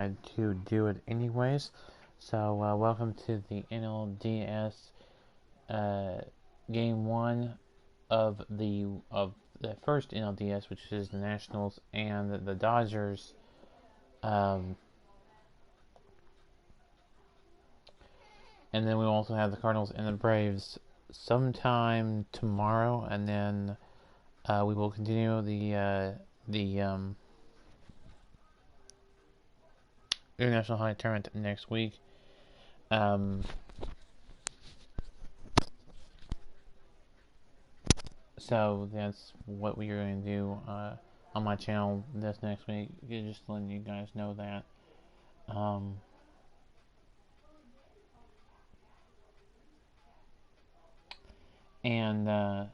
to do it anyways. So welcome to the NLDS game one of the first NLDS, which is the Nationals and the Dodgers. And then we also have the Cardinals and the Braves sometime tomorrow, and then we will continue the International Hockey Tournament next week. So that's what we are going to do on my channel this next week. Just letting you guys know that. And then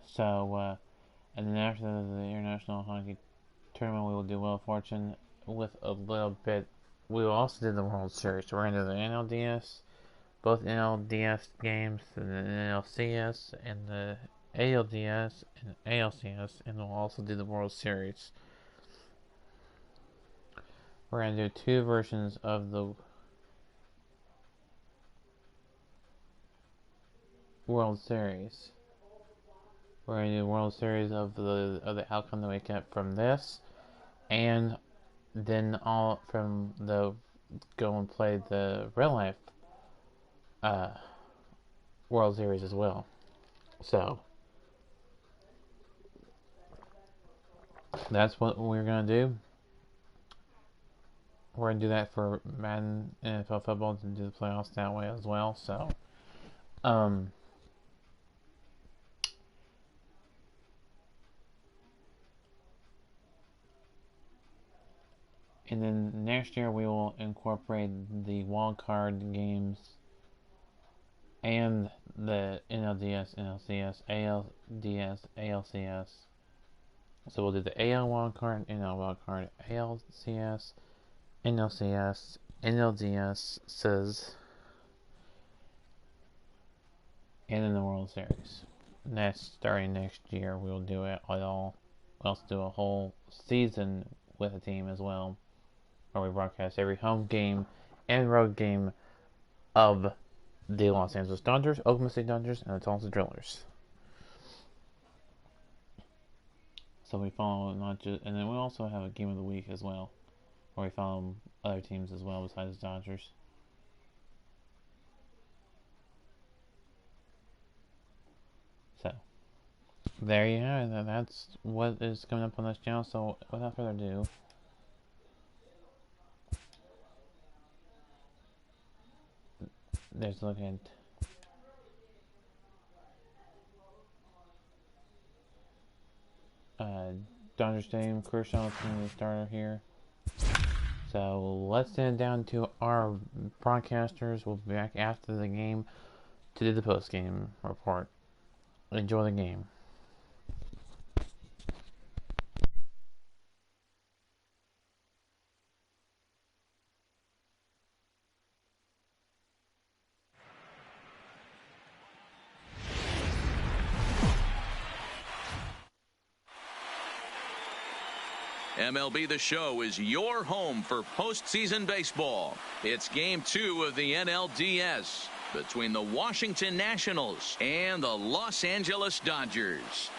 after the International Hockey Tournament, we will do Wheel of Fortune with a little bit. We will also do the World Series. We're going to do the NLDS, both NLDS games, the NLCS, and the ALDS and ALCS, and we'll also do the World Series. We're going to do two versions of the World Series. We're going to do the World Series of the outcome that we get from this, and then all from the go and play the real life World Series as well. So that's what we're going to do. We're going to do that for Madden NFL football to do the playoffs that way as well. So, and then next year we will incorporate the wild card games and the NLDS, NLCS, ALDS, ALCS. So we'll do the AL wildcard, NL wildcard, ALCS, NLCS, NLDS says, and then the World Series. And that's starting next year. We'll do it all. We'll also do a whole season with a team as well, where we broadcast every home game and road game of the Los Angeles Dodgers, Oklahoma City Dodgers, and the Tulsa Drillers. So we follow not just, and then we also have a game of the week as well, where we follow other teams as well besides the Dodgers. So there you have it. That's what is coming up on this channel. So without further ado, let's look at Dodger Stadium. Kershaw's going to be the starter here. So let's send it down to our broadcasters. We'll be back after the game to do the post-game report. Enjoy the game. MLB The Show is your home for postseason baseball. It's Game 2 of the NLDS between the Washington Nationals and the Los Angeles Dodgers.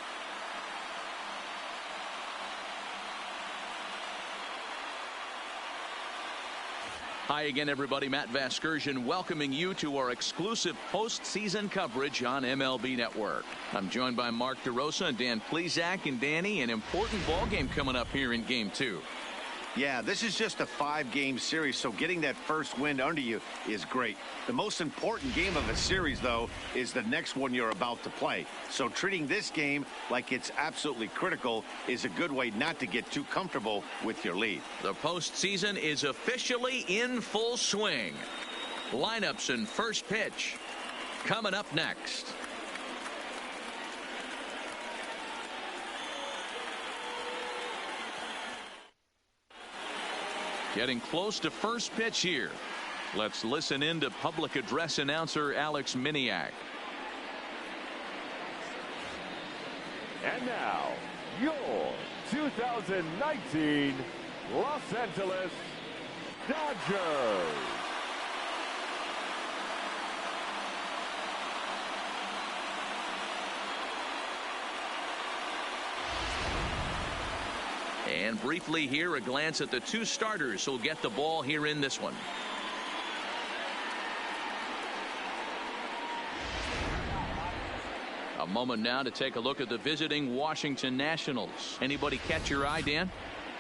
Hi again, everybody. Matt Vasgersian welcoming you to our exclusive postseason coverage on MLB Network. I'm joined by Mark DeRosa and Dan Plesac. And Danny, an important ball game coming up here in Game 2. Yeah, this is just a 5-game series, so getting that first win under you is great. The most important game of a series, though, is the next one you're about to play. So treating this game like it's absolutely critical is a good way not to get too comfortable with your lead. The postseason is officially in full swing. Lineups and first pitch coming up next. Getting close to first pitch here. Let's listen in to public address announcer Alex Miniak. And now, your 2019 Los Angeles Dodgers. And briefly here, a glance at the two starters who'll get the ball here in this one. A moment now to take a look at the visiting Washington Nationals. Anybody catch your eye, Dan?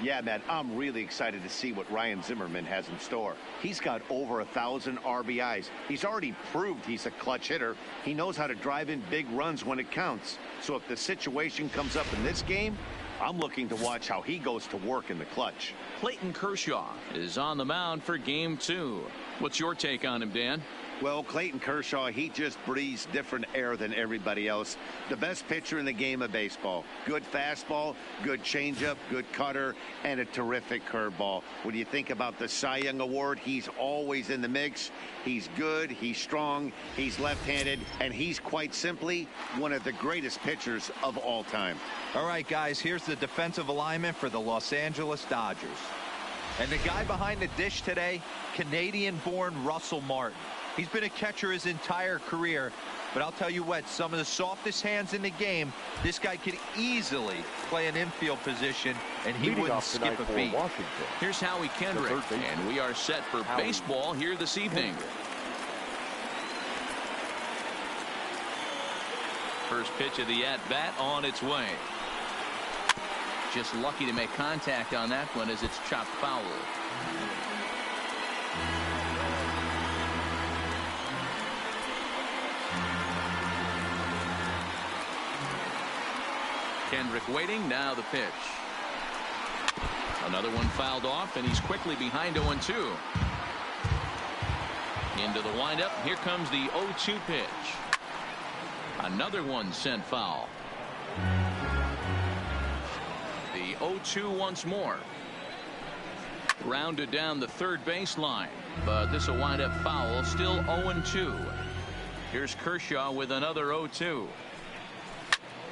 Yeah, Matt, I'm really excited to see what Ryan Zimmerman has in store. He's got over 1,000 RBIs. He's already proved he's a clutch hitter. He knows how to drive in big runs when it counts. So if the situation comes up in this game, I'm looking to watch how he goes to work in the clutch. Clayton Kershaw is on the mound for game 2. What's your take on him, Dan? Well, Clayton Kershaw, he just breathes different air than everybody else. The best pitcher in the game of baseball. Good fastball, good changeup, good cutter, and a terrific curveball. When you think about the Cy Young Award, he's always in the mix. He's good, he's strong, he's left-handed, and he's quite simply one of the greatest pitchers of all time. All right, guys, here's the defensive alignment for the Los Angeles Dodgers. And the guy behind the dish today, Canadian-born Russell Martin. He's been a catcher his entire career, but I'll tell you what, some of the softest hands in the game, this guy could easily play an infield position, and he wouldn't skip a beat. Here's Howie Kendrick, and we are set for baseball here this evening. First pitch of the at-bat on its way. Just lucky to make contact on that one as it's chopped foul. Kendrick waiting, now the pitch. Another one fouled off, and he's quickly behind 0-2. Into the windup, here comes the 0-2 pitch. Another one sent foul. The 0-2 once more. Grounded down the third baseline, but this will wind up foul, still 0-2. Here's Kershaw with another 0-2.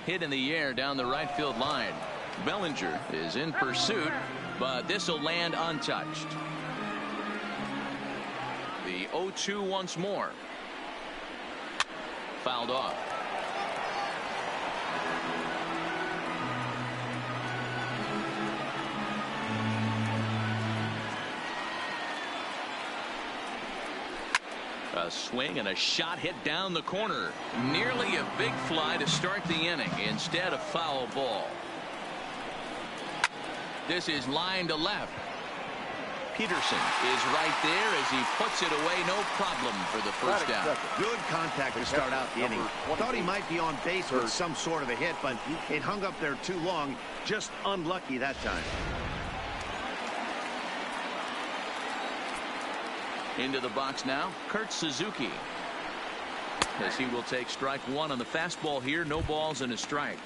Hit in the air down the right field line. Bellinger is in pursuit, but this will land untouched. The 0-2 once more. Fouled off. A swing and a shot hit down the corner. Nearly a big fly to start the inning. Instead, a foul ball. This is line to left. Peterson is right there as he puts it away. No problem for the first down. Good contact to start out the inning. Thought he might be on base with some sort of a hit, but it hung up there too long. Just unlucky that time. Into the box now, Kurt Suzuki. As he will take strike one on the fastball here. No balls and a strike.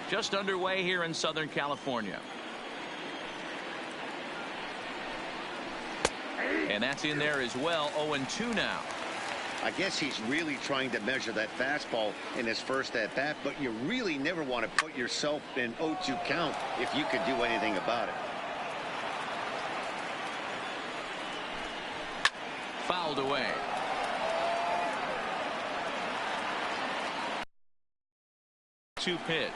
Just underway here in Southern California. And that's in there as well. 0-2 now. I guess he's really trying to measure that fastball in his first at-bat, but you really never want to put yourself in 0-2 count if you could do anything about it. Fouled away. Two pitch.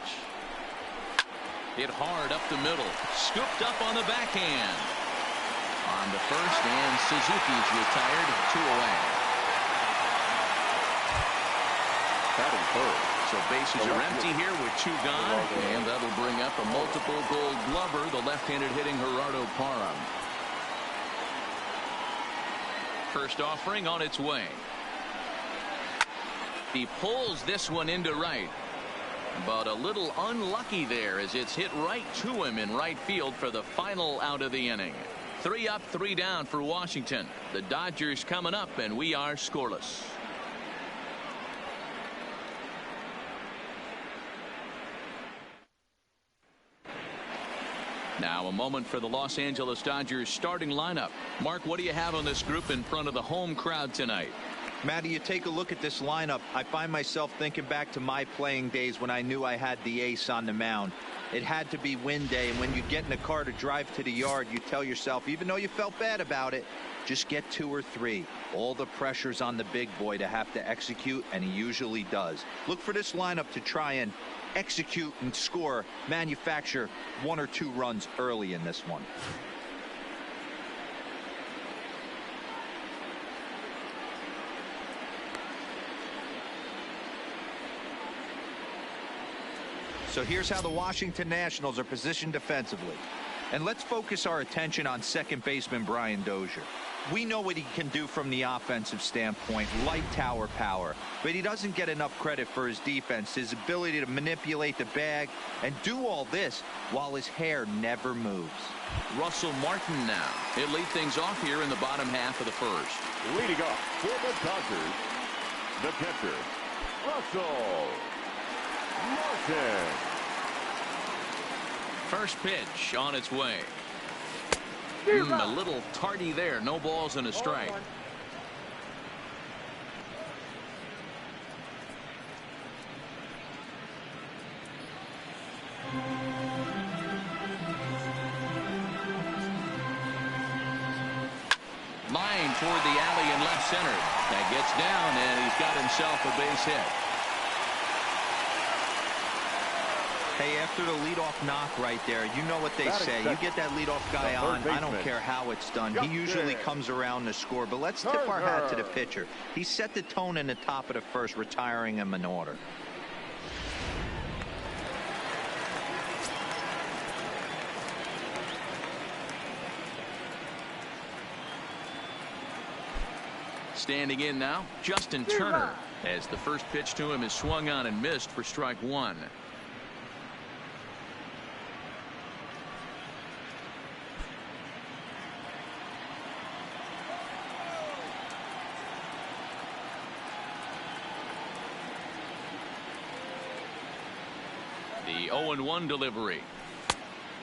Hit hard up the middle. Scooped up on the backhand. On the first, and Suzuki's retired. 2 away. So bases are empty here with 2 gone, and that'll bring up a multiple Gold Glover, the left-handed hitting Gerardo Parham. First offering on its way. He pulls this one into right, but a little unlucky there as it's hit right to him in right field for the final out of the inning. 3 up, 3 down for Washington. The Dodgers coming up, and we are scoreless. Now a moment for the Los Angeles Dodgers starting lineup. Mark, what do you have on this group in front of the home crowd tonight? Matty, you take a look at this lineup. I find myself thinking back to my playing days when I knew I had the ace on the mound. It had to be win day, and when you get in a car to drive to the yard, you tell yourself, even though you felt bad about it, just get 2 or 3. All the pressure's on the big boy to have to execute, and he usually does. Look for this lineup to try and execute and score, manufacture 1 or 2 runs early in this one. So here's how the Washington Nationals are positioned defensively. And let's focus our attention on second baseman Brian Dozier. We know what he can do from the offensive standpoint, light tower power, but he doesn't get enough credit for his defense, his ability to manipulate the bag and do all this while his hair never moves. Russell Martin now. He'll lead things off here in the bottom half of the first. Leading off for the Dodgers, the catcher, Russell Martin. First pitch on its way. A little tardy there. No balls and a strike. Line toward the alley in left center. That gets down, and he's got himself a base hit. Hey, after the leadoff knock right there, you know what they say. You get that leadoff guy on, I don't care how it's done. He usually comes around to score. But let's tip our hat to the pitcher. He set the tone in the top of the first, retiring him in order. Standing in now, Justin Turner, as the first pitch to him is swung on and missed for strike 1. The 0-1 delivery.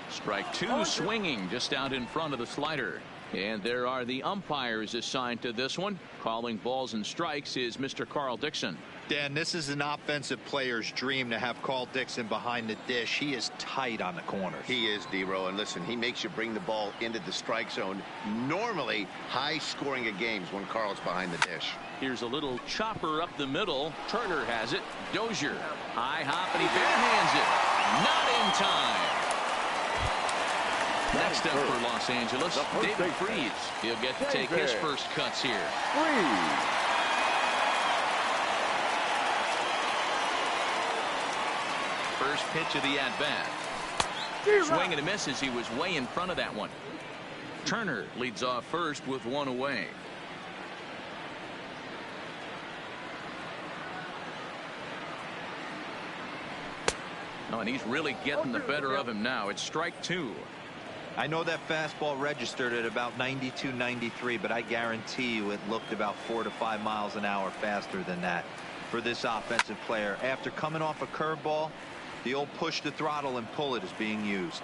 Strike 2, swinging just out in front of the slider. And there are the umpires assigned to this one. Calling balls and strikes is Mr. Carl Dixon. Dan, this is an offensive player's dream to have Carl Dixon behind the dish. He is tight on the corners. He is, D-Row, and listen, he makes you bring the ball into the strike zone. Normally high scoring of games when Carl's behind the dish. Here's a little chopper up the middle. Turner has it. Dozier, high hop, and he barehands it. Not in time. Next up for Los Angeles, David Freese. He'll get to take his first cuts here. First pitch of the at-bat. Swing and a miss as he was way in front of that one. Turner leads off first with 1 away. Oh, and he's really getting the better of him now. It's strike 2. I know that fastball registered at about 92, 93, but I guarantee you it looked about 4 to 5 miles an hour faster than that for this offensive player. After coming off a curveball, the old push the throttle and pull it is being used.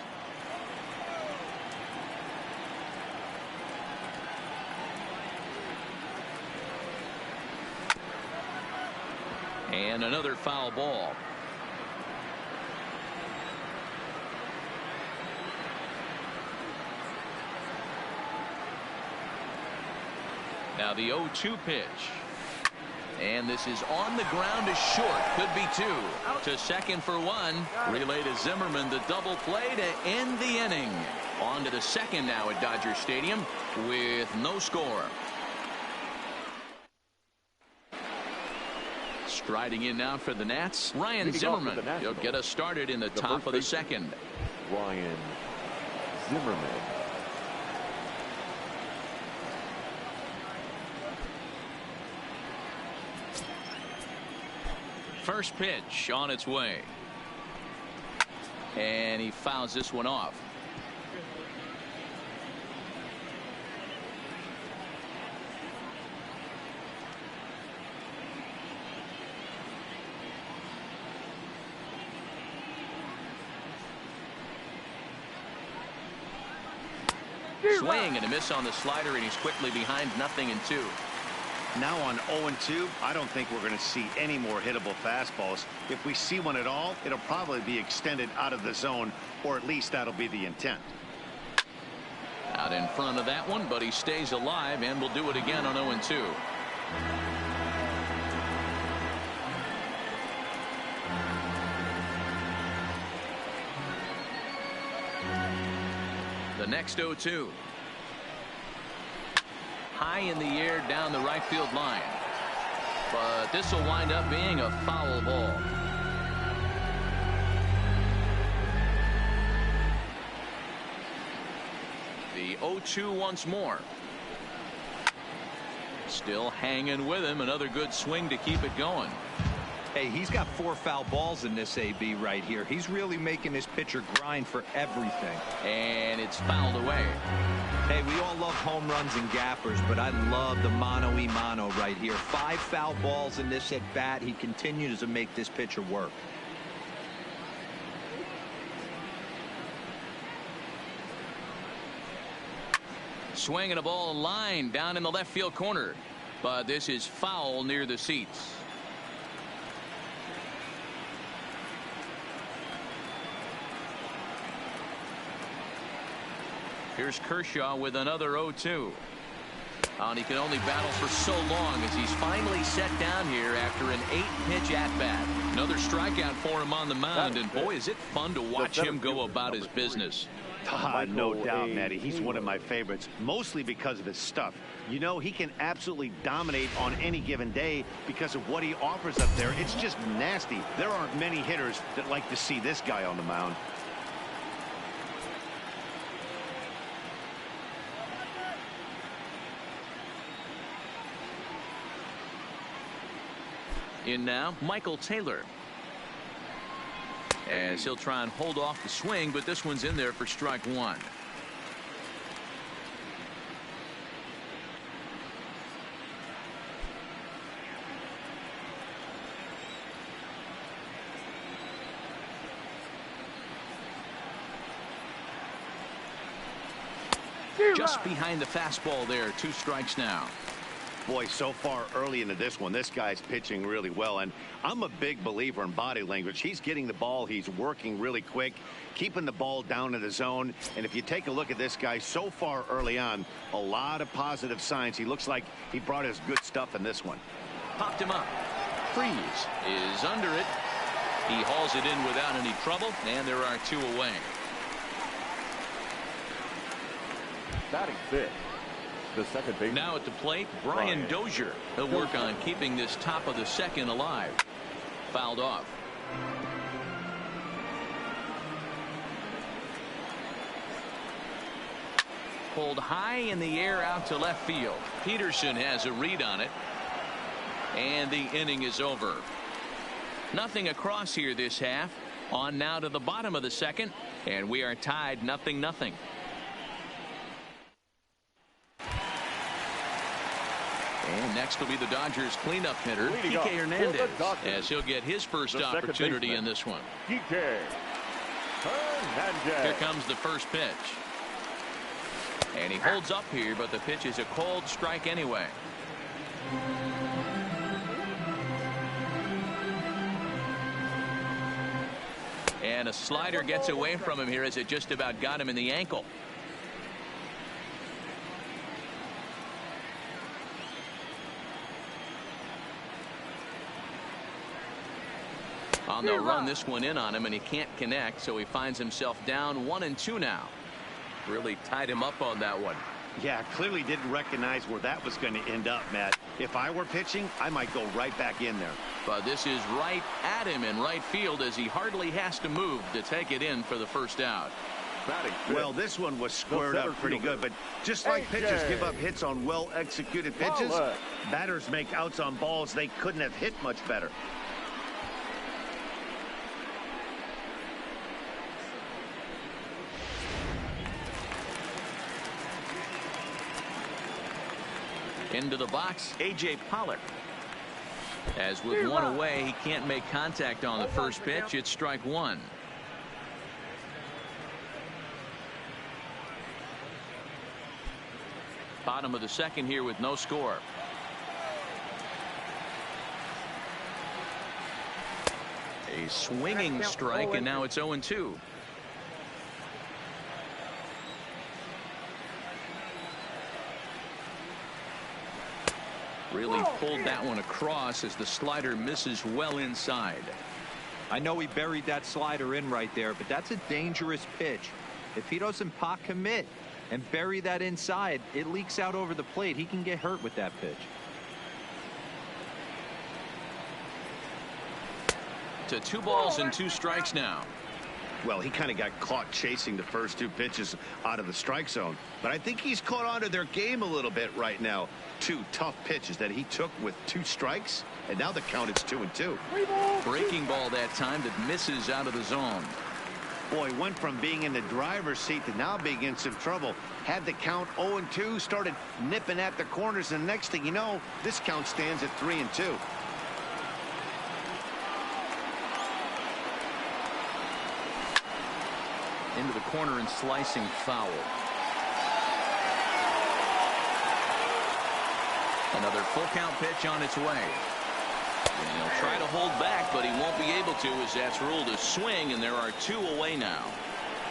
And another foul ball. Now the 0-2 pitch. And this is on the ground is short. Could be 2. To second for 1. Relay to Zimmerman. The double play to end the inning. On to the second now at Dodger Stadium with no score. Striding in now for the Nats, Ryan Zimmerman. He'll get us started in the top of the second. Ryan Zimmerman. First pitch on its way. And he fouls this one off. Swing and a miss on the slider, and he's quickly behind 0-2. Now on 0-2, I don't think we're going to see any more hittable fastballs. If we see one at all, it'll probably be extended out of the zone, or at least that'll be the intent. Out in front of that one, but he stays alive and will do it again on 0-2. The next 0-2. High in the air down the right field line. But this will wind up being a foul ball. The 0-2 once more. Still hanging with him. Another good swing to keep it going. Hey, he's got 4 foul balls in this AB right here. He's really making his pitcher grind for everything. And it's fouled away. Hey, we all love home runs and gappers, but I love the mano-y-mano right here. 5 foul balls in this at bat. He continues to make this pitcher work. Swinging a ball line down in the left field corner. But this is foul near the seats. Here's Kershaw with another 0-2. And he can only battle for so long as he's finally set down here after an 8-pitch at-bat. Another strikeout for him on the mound, and boy, is it fun to watch him go about his business. No doubt, Matty. He's one of my favorites, mostly because of his stuff. You know, he can absolutely dominate on any given day because of what he offers up there. It's just nasty. There aren't many hitters that like to see this guy on the mound. In now, Michael Taylor. As he'll try and hold off the swing, but this one's in there for strike 1. Just behind the fastball there. 2 strikes now. Boy, so far early into this one, this guy's pitching really well, and I'm a big believer in body language. He's getting the ball, he's working really quick, keeping the ball down in the zone, and if you take a look at this guy so far early on, a lot of positive signs. He looks like he brought his good stuff in this one. Popped him up. Freeze is under it. He hauls it in without any trouble, and there are 2 away. Batting 5th. The second baseman. Now at the plate, Brian Dozier. He'll work on keeping this top of the second alive. Fouled off. Pulled high in the air out to left field. Peterson has a read on it. And the inning is over. Nothing across here this half. On now to the bottom of the second. And we are tied 0-0. And next will be the Dodgers cleanup hitter, Kike Hernandez, as he'll get his first opportunity in this one. Kike Hernandez. Here comes the first pitch. And he holds up here, but the pitch is a cold strike anyway. And a slider gets away from him here as it just about got him in the ankle. They'll run this one in on him, and he can't connect, so he finds himself down 1-2 now. Really tied him up on that one. Yeah, clearly didn't recognize where that was going to end up, Matt. If I were pitching, I might go right back in there. But this is right at him in right field as he hardly has to move to take it in for the first out. Well, this one was squared up pretty good, but just like pitchers give up hits on well-executed pitches, batters make outs on balls they couldn't have hit much better. Into the box, A.J. Pollock. As with 1 away, he can't make contact on the first pitch. It's strike 1. Bottom of the second here with no score. A swinging strike, and now it's 0-2. Really pulled that one across as the slider misses well inside. I know he buried that slider in right there, but that's a dangerous pitch. If he doesn't pot commit and bury that inside, it leaks out over the plate. He can get hurt with that pitch. To 2 balls and 2 strikes now. Well, he kind of got caught chasing the first 2 pitches out of the strike zone. But I think he's caught on to their game a little bit right now. 2 tough pitches that he took with 2 strikes, and now the count is 2-2. Breaking ball that time that misses out of the zone. Boy, went from being in the driver's seat to now being in some trouble. Had the count 0-2, started nipping at the corners, and the next thing you know, this count stands at 3-2. Into the corner and slicing foul. Another full count pitch on its way. And he'll try to hold back, but he won't be able to, as that's ruled a swing, and there are 2 away now.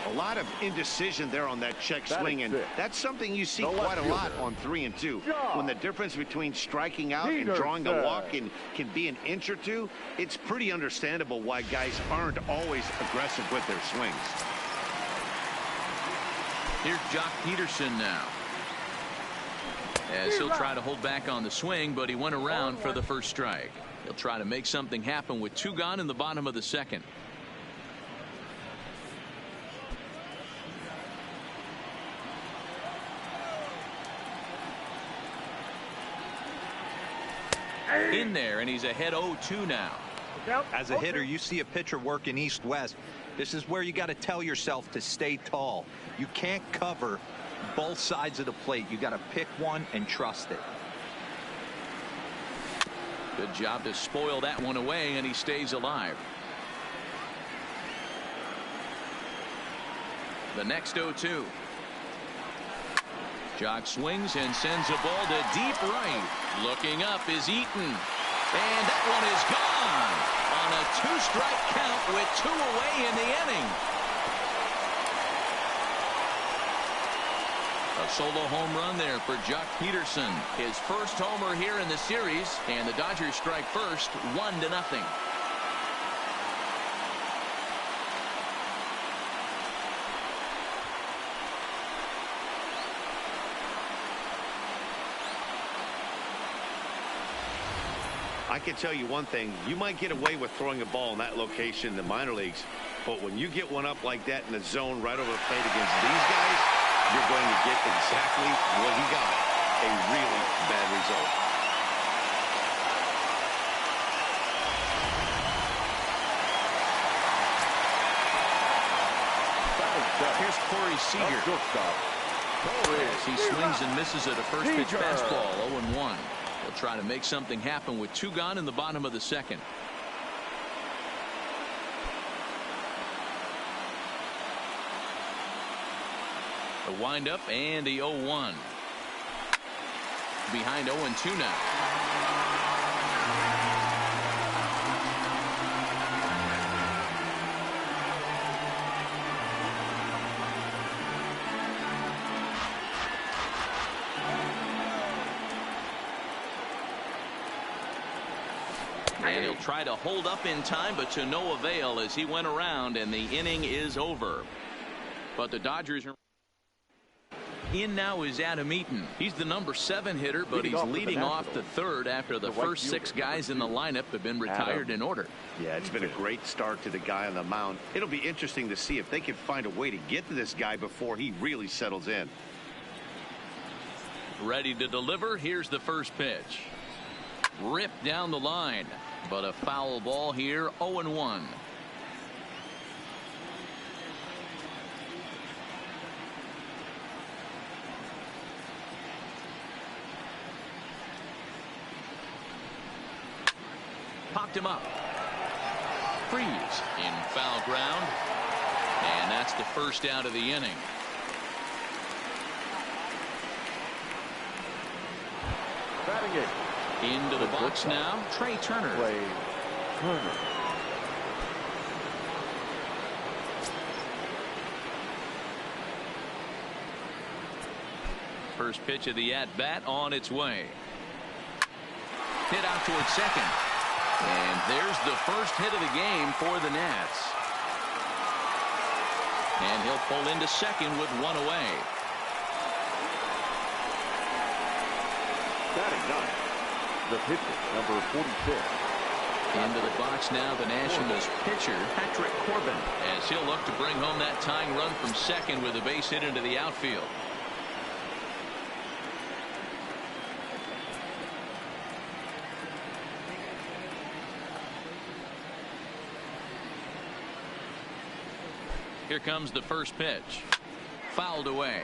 A lot of indecision there on that check swing, and that's something you see quite a lot on 3-2. When the difference between striking out and drawing a walk can be an inch or 2, it's pretty understandable why guys aren't always aggressive with their swings. Here's Jock Peterson now, as he'll try to hold back on the swing, but he went around for the first strike. He'll try to make something happen with 2 gone in the bottom of the second. In there, and he's ahead 0-2 now. As a hitter, you see a pitcher working east-west. This is where you got to tell yourself to stay tall. You can't cover both sides of the plate. You got to pick one and trust it. Good job to spoil that one away, and he stays alive. The next 0-2. Jock swings and sends a ball to deep right. Looking up is Eaton. And that one is gone on a 2-strike count with 2 away in the inning. A solo home run there for Jock Peterson. His first homer here in the series, and the Dodgers strike first, 1-0. I can tell you one thing, you might get away with throwing a ball in that location in the minor leagues, but when you get one up like that in the zone right over the plate against these guys, you're going to get exactly what he got, a really bad result. Here's Corey Seager. He swings and misses at a first pitch fastball, 0-1. He'll try to make something happen with 2 gone in the bottom of the second. The windup and the 0-1. Behind 0-2 now. And he'll try to hold up in time, but to no avail as he went around, and the inning is over. But the Dodgers are in now is Adam Eaton. He's the number 7 hitter, but he's leading off the third after the first 6 guys in the lineup have been retired in order. Yeah, it's been a great start to the guy on the mound. It'll be interesting to see if they can find a way to get to this guy before he really settles in. Ready to deliver. Here's the first pitch. Ripped down the line, but a foul ball here, 0-1. Popped him up. Freeze in foul ground, and that's the first out of the inning. Batting it. Into the box now, Trey Turner. First pitch of the at-bat on its way. Hit out towards second. And there's the first hit of the game for the Nats. And he'll pull into second with one away. Batting ninth, the pitcher, number 46. Into the box now, the Nationals pitcher, Patrick Corbin, as he'll look to bring home that tying run from second with a base hit into the outfield. Here comes the first pitch. Fouled away.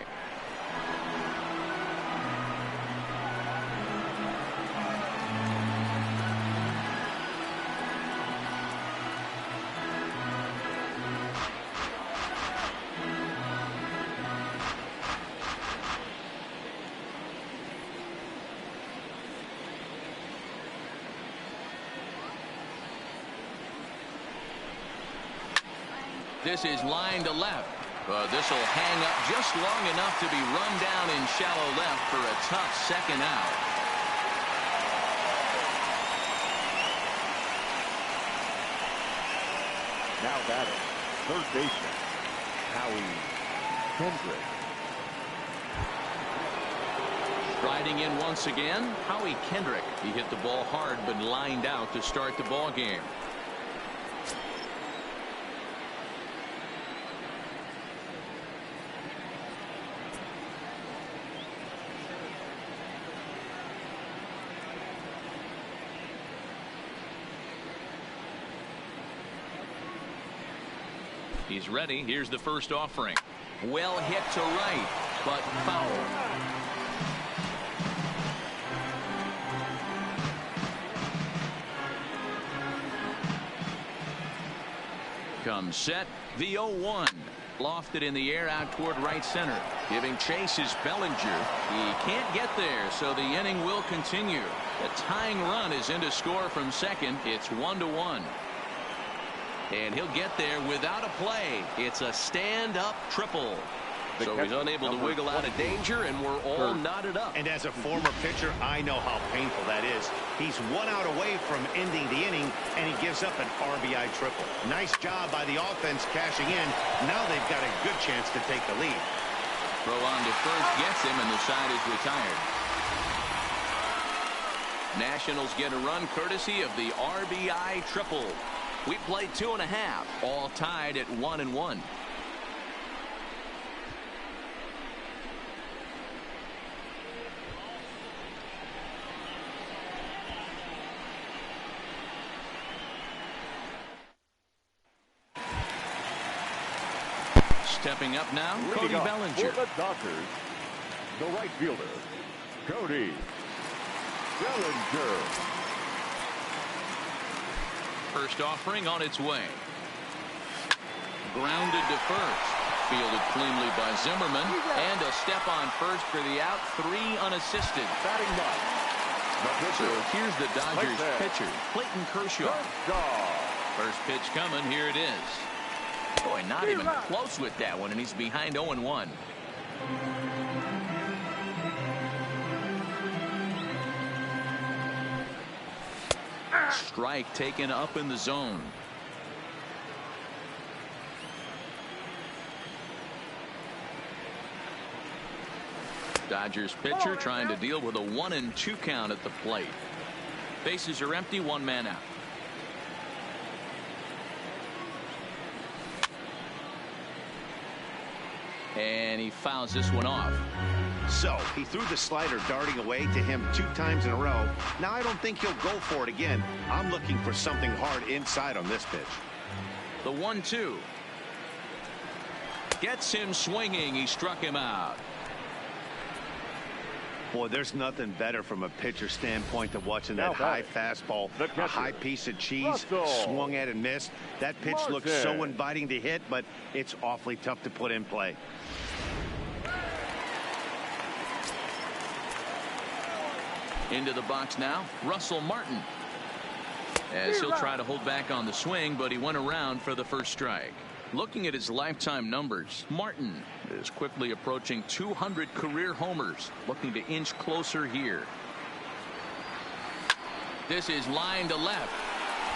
This is line to left. This will hang up just long enough to be run down in shallow left for a tough second out. Now batting, third baseman, Howie Kendrick. Riding in once again, Howie Kendrick. He hit the ball hard but lined out to start the ball game. He's ready. Here's the first offering. Well hit to right, but foul. Comes set. The 0-1. Lofted in the air out toward right center. Giving chase is Bellinger. He can't get there, so the inning will continue. The tying run is in to score from second. It's 1-1. And he'll get there without a play. It's a stand-up triple. So he's unable to wiggle out of danger, and we're all knotted up. And as a former pitcher, I know how painful that is. He's 1 out away from ending the inning, and he gives up an RBI triple. Nice job by the offense cashing in. Now they've got a good chance to take the lead. Throw on to first gets him, and the side is retired. Nationals get a run courtesy of the RBI triple. We played 2.5, all tied at 1-1. Stepping up now, Cody Bellinger. For the Dodgers, the right fielder, Cody Bellinger. First offering on its way. Grounded to first. Fielded cleanly by Zimmerman. And a step on first for the out. 3 unassisted. Batting ninth, So here's the Dodgers right pitcher, Clayton Kershaw. First pitch coming. Here it is. Boy, not even close with that one, and he's behind 0-1. Strike taken up in the zone. Dodgers pitcher trying to deal with a 1-2 count at the plate. Bases are empty, 1 man out. And he fouls this one off. So he threw the slider darting away to him 2 times in a row. Now I don't think he'll go for it again. I'm looking for something hard inside on this pitch. The 1-2 gets him swinging. He struck him out. Boy, there's nothing better from a pitcher standpoint than watching that high fastball, a high piece of cheese, swung at and missed. That pitch looks so inviting to hit, but it's awfully tough to put in play. Into the box now, Russell Martin. As he'll try to hold back on the swing, but he went around for the first strike. Looking at his lifetime numbers, Martin is quickly approaching 200 career homers, looking to inch closer here. This is line to left.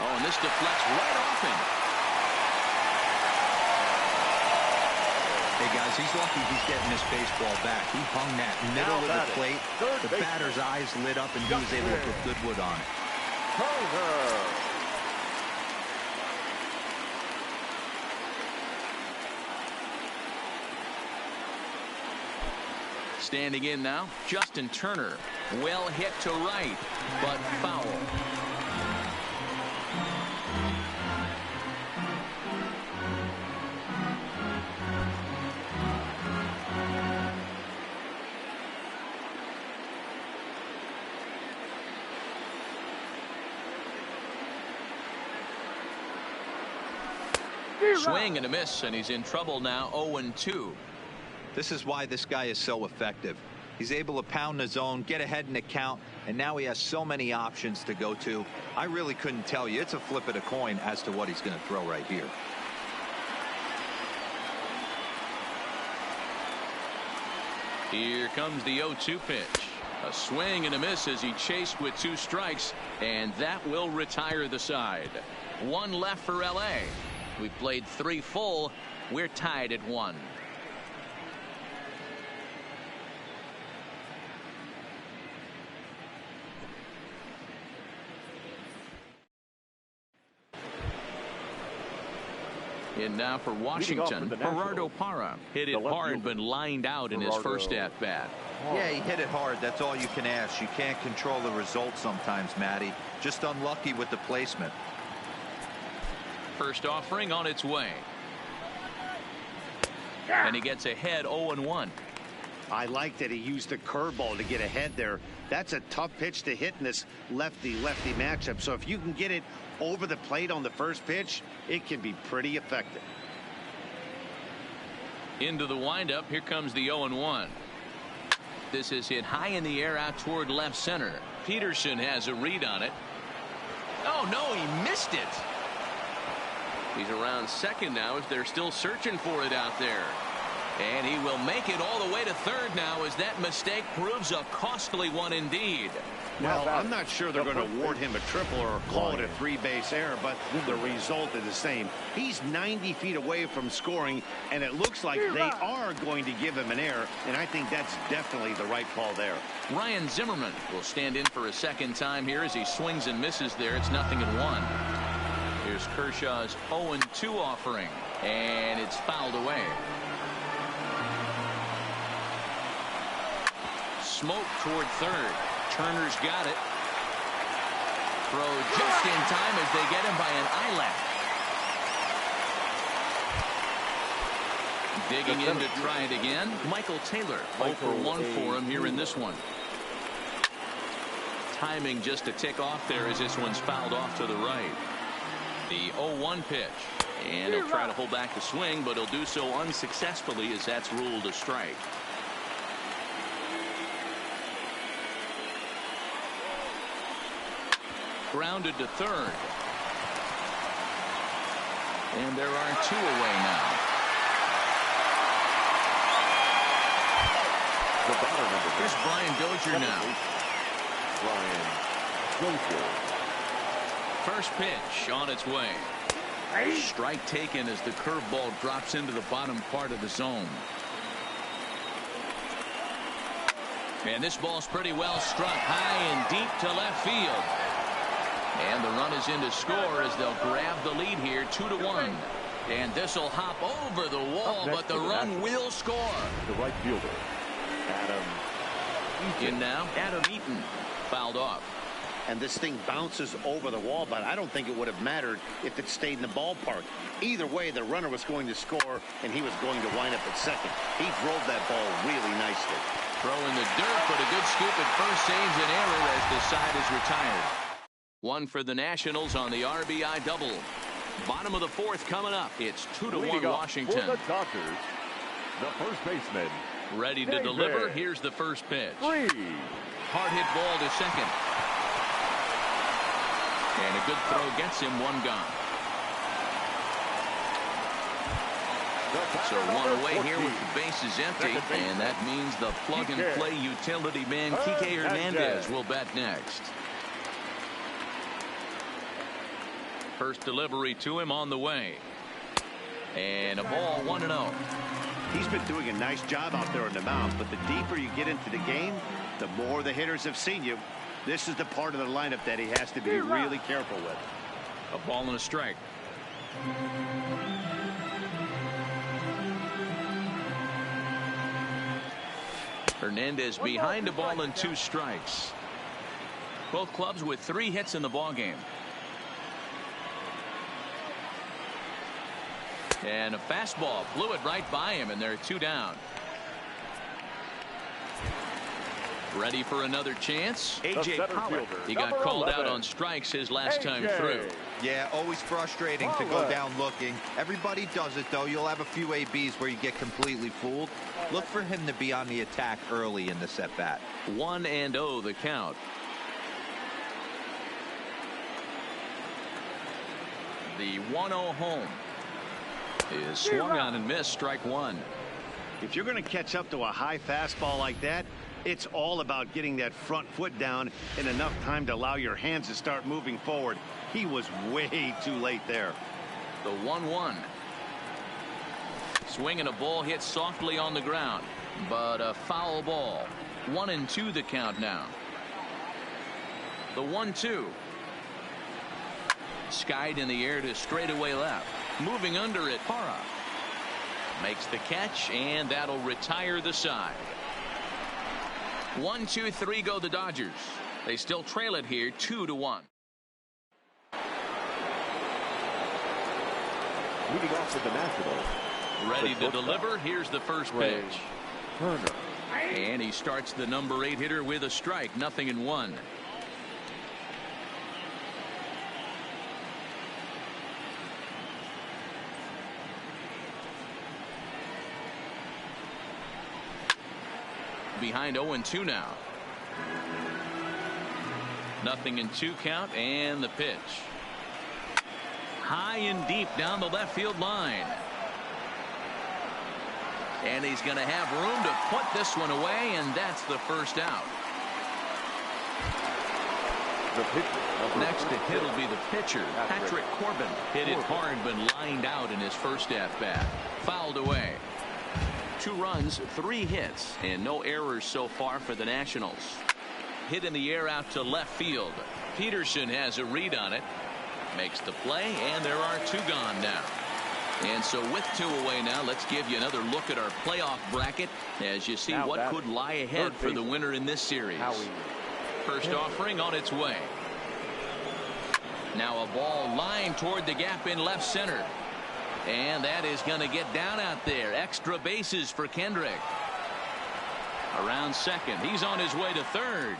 Oh, and this deflects right off him. Hey, guys, he's lucky he's getting this baseball back. He hung that middle of the plate. The batter's eyes lit up, and he was able to put good wood on it. Standing in now, Justin Turner. Well hit to right, but foul. Swing and a miss, and he's in trouble now. 0-2. This is why this guy is so effective. He's able to pound the zone, get ahead in the count, and now he has so many options to go to. I really couldn't tell you. It's a flip of the coin as to what he's going to throw right here. Here comes the 0-2 pitch. A swing and a miss as he chased with 2 strikes, and that will retire the side. 1 left for LA. We played 3 full. We're tied at 1. In now for Washington, Gerardo Parra hit it hard but lined out in his first at-bat. Yeah, he hit it hard. That's all you can ask. You can't control the result sometimes, Matty. Just unlucky with the placement. First offering on its way. And he gets ahead 0-1. I like that he used the curveball to get ahead there. That's a tough pitch to hit in this lefty-lefty matchup. So if you can get it over the plate on the first pitch, it can be pretty effective. Into the windup. Here comes the 0-1. This is hit high in the air out toward left center. Peterson has a read on it. Oh, no, he missed it. He's around second now as they're still searching for it out there. And he will make it all the way to third now as that mistake proves a costly one indeed. Well, I'm not sure they're going to award him a triple or call it a 3-base error, but the result is the same. He's 90 feet away from scoring, and it looks like they are going to give him an error, and I think that's definitely the right call there. Ryan Zimmerman will stand in for a second time here as he swings and misses there. It's 0-1. Here's Kershaw's 0-2 offering, and it's fouled away. Smoke toward third. Turner's got it. Throw just in time as they get him by an eyelash. Digging in to try it again. Michael Taylor 0-for-1 for him here in this one. Timing just a tick off there as this one's fouled off to the right. The 0-1 pitch. And he'll try to hold back the swing, but he'll do so unsuccessfully as that's ruled a strike. Grounded to third. And there are 2 away now. The batter number. Here's Brian Dozier now. Brian Dozier. First pitch on its way. Strike taken as the curveball drops into the bottom part of the zone. And this ball's pretty well struck high and deep to left field. And the run is in to score as they'll grab the lead here 2-1. And this will hop over the wall, but the run will score. The right fielder, Adam Eaton. In now, Adam Eaton fouled off. And this thing bounces over the wall, but I don't think it would have mattered if it stayed in the ballpark. Either way, the runner was going to score, and he was going to wind up at second. He drove that ball really nicely. Throw in the dirt, but a good scoop at first saves an error as the side is retired. One for the Nationals on the RBI double. Bottom of the 4th coming up. It's 2-1 Washington. For the Dodgers, the first baseman. Ready to deliver. Here's the first pitch. Hard hit ball to second. And a good throw gets him 1 gone. So one away here with the bases empty, and that means the plug-and-play utility man Kike Hernandez will bat next. First delivery to him on the way. And a ball, 1-0. He's been doing a nice job out there on the mound, but the deeper you get into the game, the more the hitters have seen you. This is the part of the lineup that he has to be really careful with. A ball and a strike. Hernandez behind a ball and 2 strikes. Both clubs with 3 hits in the ballgame. And a fastball blew it right by him, and they're 2 down. Ready for another chance. A.J. Pollard. He got called out on strikes his last time through. Yeah, always frustrating to go down looking. Everybody does it, though. You'll have a few ABs where you get completely fooled. Look for him to be on the attack early in the at-bat. 1-0 the count. The 1-0 home is swung on and missed, strike 1. If you're going to catch up to a high fastball like that, it's all about getting that front foot down in enough time to allow your hands to start moving forward. He was way too late there. The 1-1. Swinging a ball hit softly on the ground, but a foul ball. 1-2 the count now. The 1-2. Skied in the air to straightaway left. Moving under it, Parra makes the catch, and that'll retire the side. 1-2-3 go the Dodgers. They still trail it here 2-1. Leading off with the Nationals. Ready to deliver. Here's the first pitch. Turner. And he starts the number 8 hitter with a strike. 0-1. Behind 0-2 now. 0-2 count, and the pitch. High and deep down the left field line. And he's going to have room to put this one away, and that's the first out. Next to hit will be the pitcher, Patrick Corbin. Hit it hard, but lined out in his first at-bat. Fouled away. 2 runs, 3 hits, and no errors so far for the Nationals. Hit in the air out to left field. Peterson has a read on it. Makes the play, and there are 2 gone now. And so with 2 away now, let's give you another look at our playoff bracket as you see what could lie ahead for the winner in this series. First offering on its way. Now a ball lined toward the gap in left center. And that is going to get down out there. Extra bases for Kendrick. Around second. He's on his way to third.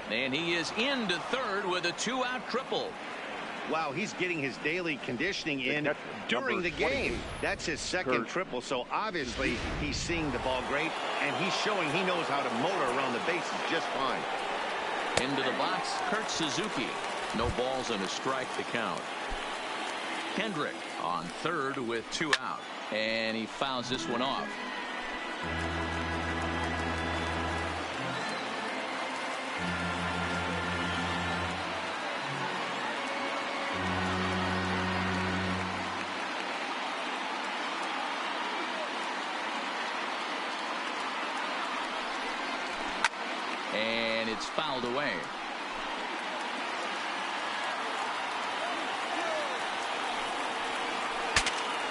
And he is into third with a 2-out triple. Wow, he's getting his daily conditioning in during the game. That's his second triple, so obviously he's seeing the ball great, and he's showing he knows how to motor around the bases just fine. Into the box, Kurt Suzuki. No balls and a strike to count. Kendrick on third with 2 out, and he fouls this one off. And it's fouled away.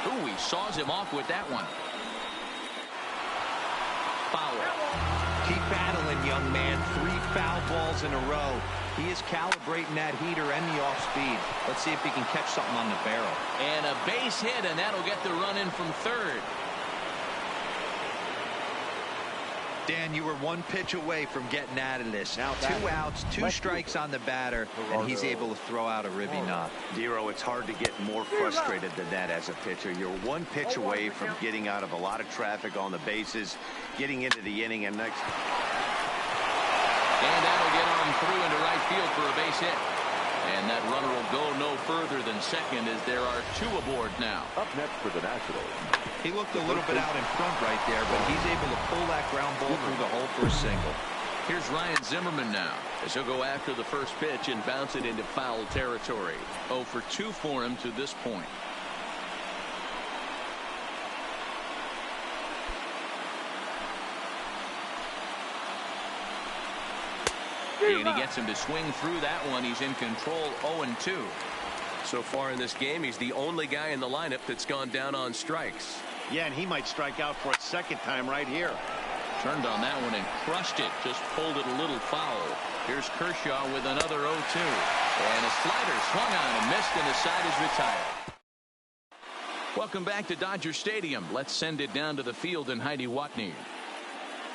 Ooh, he saws him off with that one. Foul. Keep battling, young man. 3 foul balls in a row. He is calibrating that heater and the off speed. Let's see if he can catch something on the barrel. And a base hit, and that'll get the run in from third. Dan, you were 1 pitch away from getting out of this. Now 2 outs, 2 strikes on the batter, and he's able to throw out a ribby knot. Dero, it's hard to get more frustrated than that as a pitcher. You're 1 pitch away from getting out of a lot of traffic on the bases, getting into the inning, and next. And that'll get on through into right field for a base hit. And that runner will go no further than second as there are 2 aboard now. Up next for the Nationals. He looked a little bit out in front right there, but he's able to pull that ground ball through the hole for a single. Here's Ryan Zimmerman now as he'll go after the first pitch and bounce it into foul territory. 0 for 2 for him to this point. And he gets him to swing through that one. He's in control. 0-2. So far in this game, he's the only guy in the lineup that's gone down on strikes. Yeah, and he might strike out for a second time right here. Turned on that one and crushed it. Just pulled it a little foul. Here's Kershaw with another 0-2. And a slider swung on and missed, and the side is retired. Welcome back to Dodger Stadium. Let's send it down to the field and Heidi Watney.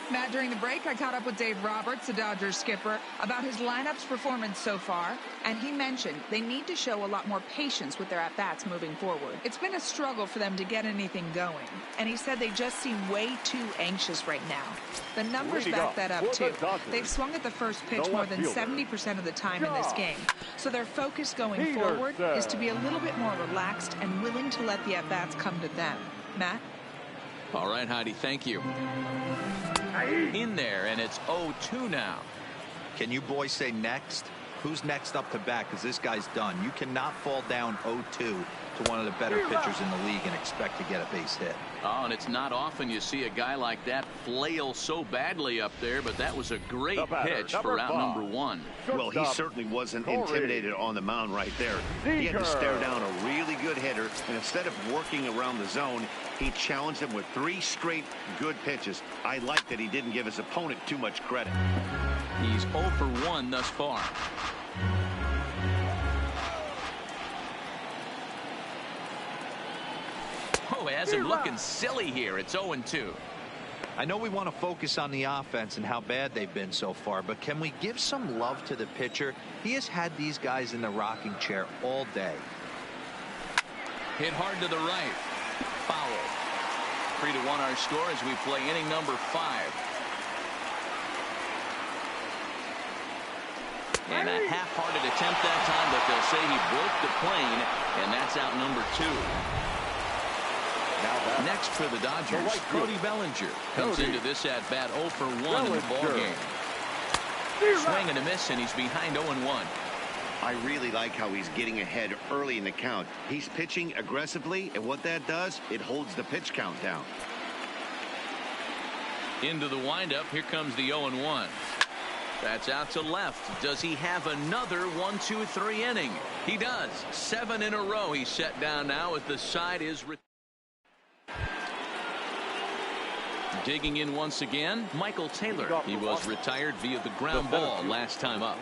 Matt, during the break, I caught up with Dave Roberts, the Dodgers skipper, about his lineup's performance so far, and he mentioned they need to show a lot more patience with their at-bats moving forward. It's been a struggle for them to get anything going, and he said they just seem way too anxious right now. The numbers back that up, too. They've swung at the first pitch more than 70% of the time in this game, so their focus going forward is to be a little bit more relaxed and willing to let the at-bats come to them. Matt? All right, Heidi, thank you. In there, and it's 0-2 now. Can you boys say next? Who's next up to bat? Because this guy's done. You cannot fall down 0-2 to one of the better pitchers in the league and expect to get a base hit. Oh, and it's not often you see a guy like that flail so badly up there, but that was a great pitch for out number 1. Well, he certainly wasn't intimidated on the mound right there. He had to stare down a really good hitter, and instead of working around the zone, he challenged him with 3 straight good pitches. I like that he didn't give his opponent too much credit. He's 0 for 1 thus far. Oh, has him looking silly here. It's 0-2. I know we want to focus on the offense and how bad they've been so far, but can we give some love to the pitcher? He has had these guys in the rocking chair all day. Hit hard to the right. Foul. 3-1 our score as we play inning number 5. And a half-hearted attempt that time, but they'll say he broke the plane, and that's out number 2. Next for the Dodgers, Cody Bellinger comes into this at-bat 0 for 1 in the ballgame. Swing and a miss, and he's behind 0-1. I really like how he's getting ahead early in the count. He's pitching aggressively, and what that does, it holds the pitch count down. Into the windup, here comes the 0-1. That's out to left. Does he have another 1-2-3 inning? He does. 7 in a row he's set down now as the side is digging in once again, Michael Taylor. He was retired via the ground ball last time up.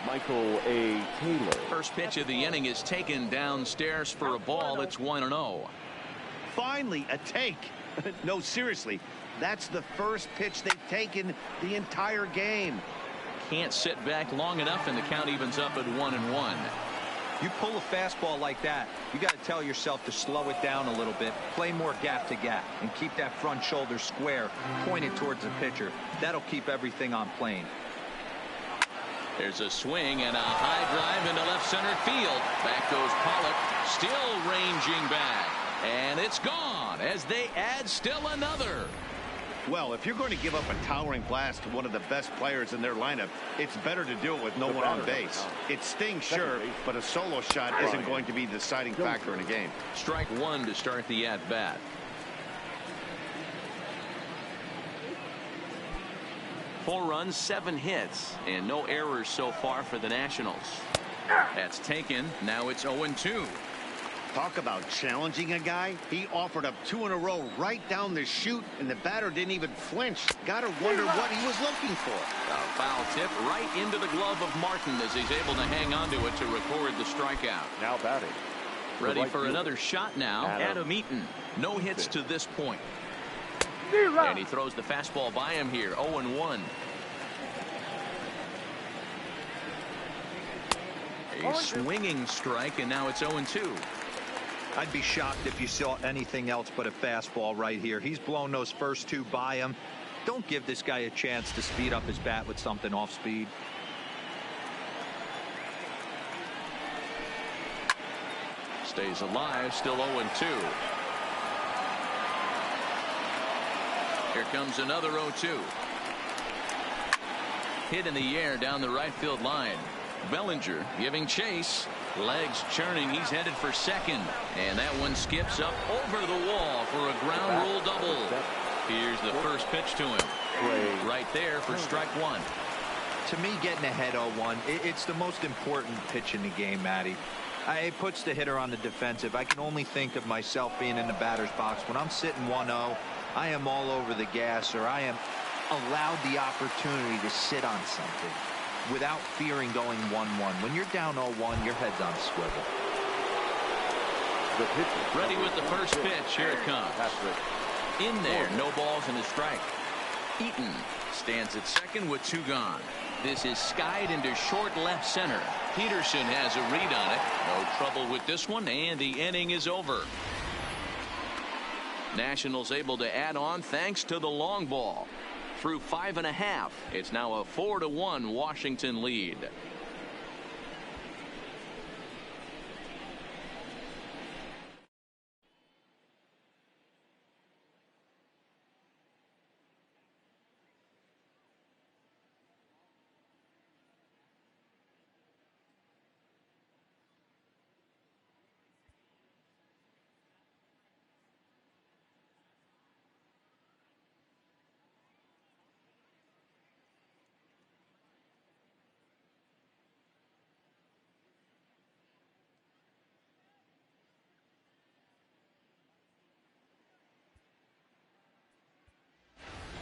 Michael A. Taylor. First pitch of the inning is taken downstairs for a ball. It's 1-0. Finally, a take. No, seriously. That's the first pitch they've taken the entire game. Can't sit back long enough, and the count evens up at 1-1. You pull a fastball like that, you got to tell yourself to slow it down a little bit, play more gap to gap, and keep that front shoulder square, pointed towards the pitcher. That'll keep everything on plane. There's a swing and a high drive into left center field. Back goes Pollock, still ranging back. And it's gone as they add still another. Well, if you're going to give up a towering blast to one of the best players in their lineup, it's better to do it with no one on base. It stings, sure, but a solo shot isn't going to be the deciding factor in a game. Strike 1 to start the at-bat. Four runs, 7 hits, and no errors so far for the Nationals. That's taken. Now it's 0-2. Talk about challenging a guy. He offered up 2 in a row right down the chute, and the batter didn't even flinch. Gotta wonder what he was looking for. A foul tip right into the glove of Martin as he's able to hang on to it to record the strikeout. Now batting. Ready for another shot now. Adam Eaton. No hits to this point. And he throws the fastball by him here. 0-1. A swinging strike, and now it's 0-2. I'd be shocked if you saw anything else but a fastball right here. He's blown those first 2 by him. Don't give this guy a chance to speed up his bat with something off speed. Stays alive, still 0-2. Here comes another 0-2. Hit in the air down the right field line. Bellinger giving chase. Legs churning. He's headed for second. And that one skips up over the wall for a ground rule double. Here's the first pitch to him. Right there for strike one. To me, getting ahead 0-1, it's the most important pitch in the game, Matty. It puts the hitter on the defensive. I can only think of myself being in the batter's box. When I'm sitting 1-0, I am all over the gas, or I am allowed the opportunity to sit on something without fearing going 1-1. When you're down 0-1, your head's on a swivel. Ready with the first pitch. Here it comes. In there, no balls and a strike. Eaton stands at second with 2 gone. This is skied into short left center. Peterson has a read on it. No trouble with this one, and the inning is over. Nationals able to add on thanks to the long ball. Through 5.5, it's now a 4-1 Washington lead.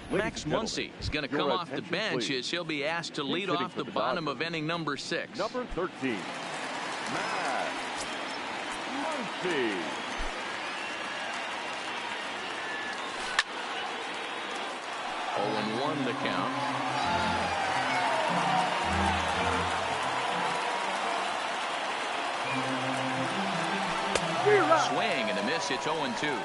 Max Muncy is going to come off the bench as he'll be asked to lead off the bottom of inning number 6. Number 13, Max Muncy. Oh, 0-1 the count. Swing and a miss. It's 0-2.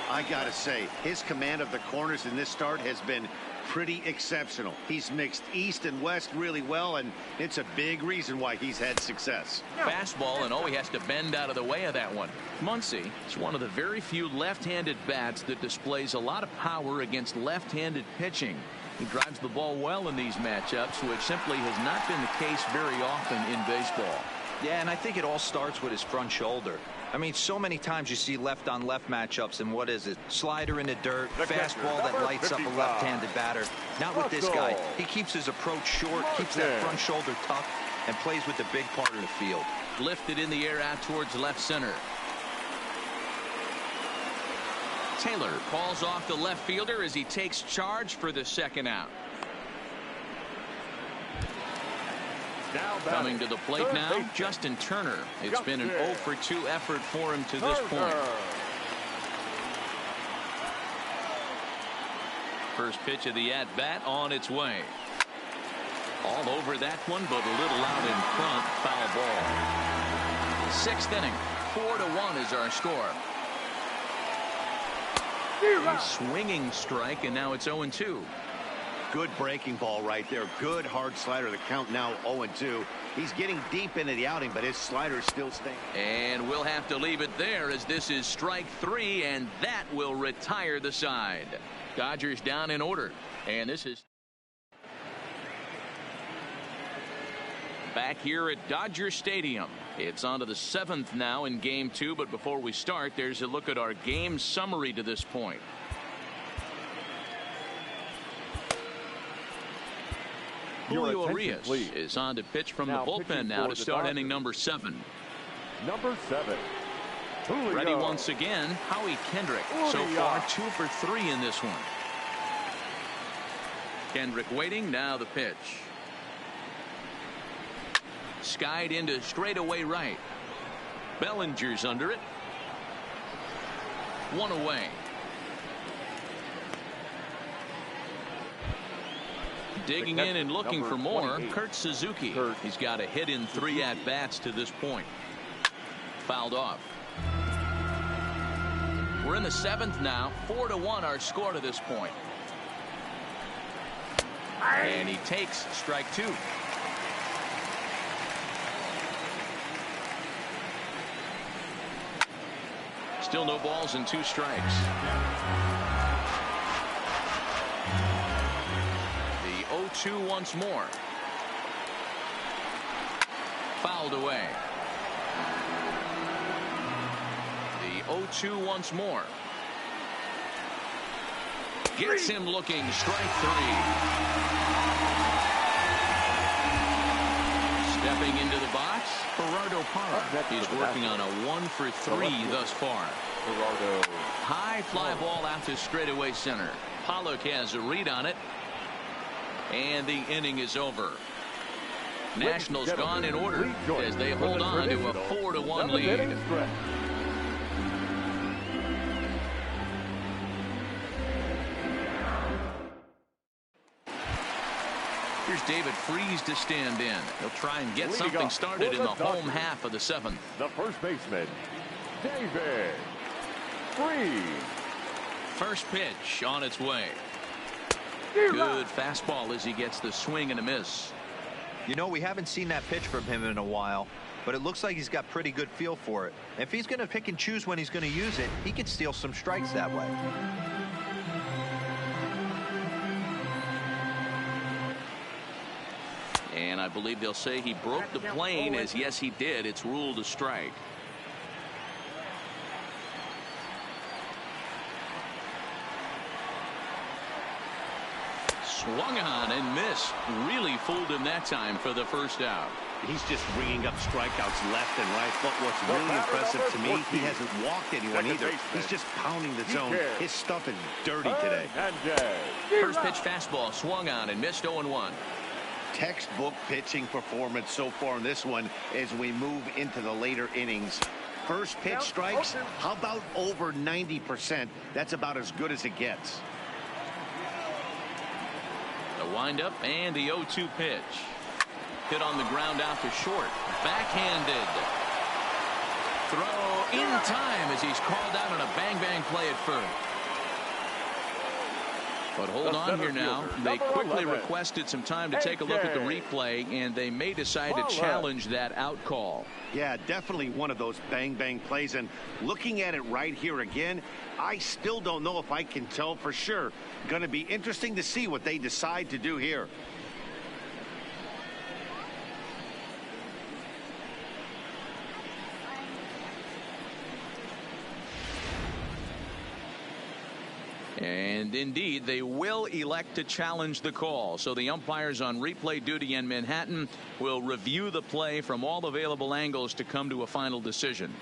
I gotta say, his command of the corners in this start has been pretty exceptional. He's mixed east and west really well, and it's a big reason why he's had success. Fastball, and he has to bend out of the way of that one. Muncy is one of the very few left-handed bats that displays a lot of power against left-handed pitching. He drives the ball well in these matchups, which simply has not been the case very often in baseball. Yeah, and I think it all starts with his front shoulder. I mean, so many times you see left-on-left matchups, and what is it? Slider in the dirt, fastball that lights up a left-handed batter. Not with this guy. He keeps his approach short, keeps that front shoulder tucked, and plays with the big part of the field. Lifted in the air out towards left center. Taylor calls off the left fielder as he takes charge for the second out. Coming to the plate now, Justin Turner. It's been an 0-for-2 effort for him to this point. First pitch of the at-bat on its way. All over that one, but a little out in front. Foul ball. 6th inning. 4-1 is our score. A swinging strike, and now it's 0-2. Good breaking ball right there. Good hard slider. The count now 0-2. He's getting deep into the outing, but his slider's still staying. And we'll have to leave it there as this is strike 3, and that will retire the side. Dodgers down in order, and this is back here at Dodger Stadium. It's on to the 7th now in game 2, but before we start, there's a look at our game summary to this point. Julio Urias is on to pitch from the bullpen now to start inning number 7. Number 7. Julio. Ready once again, Howie Kendrick. So far 2 for 3 in this one. Kendrick waiting, now the pitch. Skied into straightaway right. Bellinger's under it. 1 away. Digging in and looking for more, Kurt Suzuki. He's got a hit in 3 at-bats to this point. Fouled off. We're in the 7th now. 4-1 our score to this point. And he takes strike 2. Still no balls and 2 strikes. The 0-2 once more. Fouled away. The 0-2 once more. Gets him looking. Strike 3. Stepping into the box, Gerardo Parra. He's working on a 1-for-3 thus far. High fly ball out to straightaway center. Pollock has a read on it. And the inning is over. Nationals gone in order as they hold on to a 4-1 lead. Here's David Freese to stand in. He'll try and get something started in the home half of the 7th. The first baseman, David Freese. First pitch on its way. Good fastball as he gets the swing and a miss. You know, we haven't seen that pitch from him in a while, but it looks like he's got pretty good feel for it. If he's going to pick and choose when he's going to use it, he can steal some strikes that way. And I believe they'll say he broke the plane, as yes he did. It's ruled a strike. Swung on and missed. Really fooled him that time for the first out. He's just ringing up strikeouts left and right. But what's really impressive to me, he hasn't walked anyone either. He's just pounding the zone. His stuff is dirty today. First pitch fastball swung on and missed 0-1. Textbook pitching performance so far in this one as we move into the later innings. First pitch strikes, how about over 90%? That's about as good as it gets. The windup and the 0-2 pitch. Hit on the ground out to short. Backhanded. Throw in time as he's called out on a bang-bang play at first. But hold on here now. They quickly requested some time to take a look at the replay, and they may decide to challenge that out call. Yeah, definitely one of those bang-bang plays. And looking at it right here again, I still don't know if I can tell for sure. Going to be interesting to see what they decide to do here. And indeed, they will elect to challenge the call. So the umpires on replay duty in Manhattan will review the play from all available angles to come to a final decision.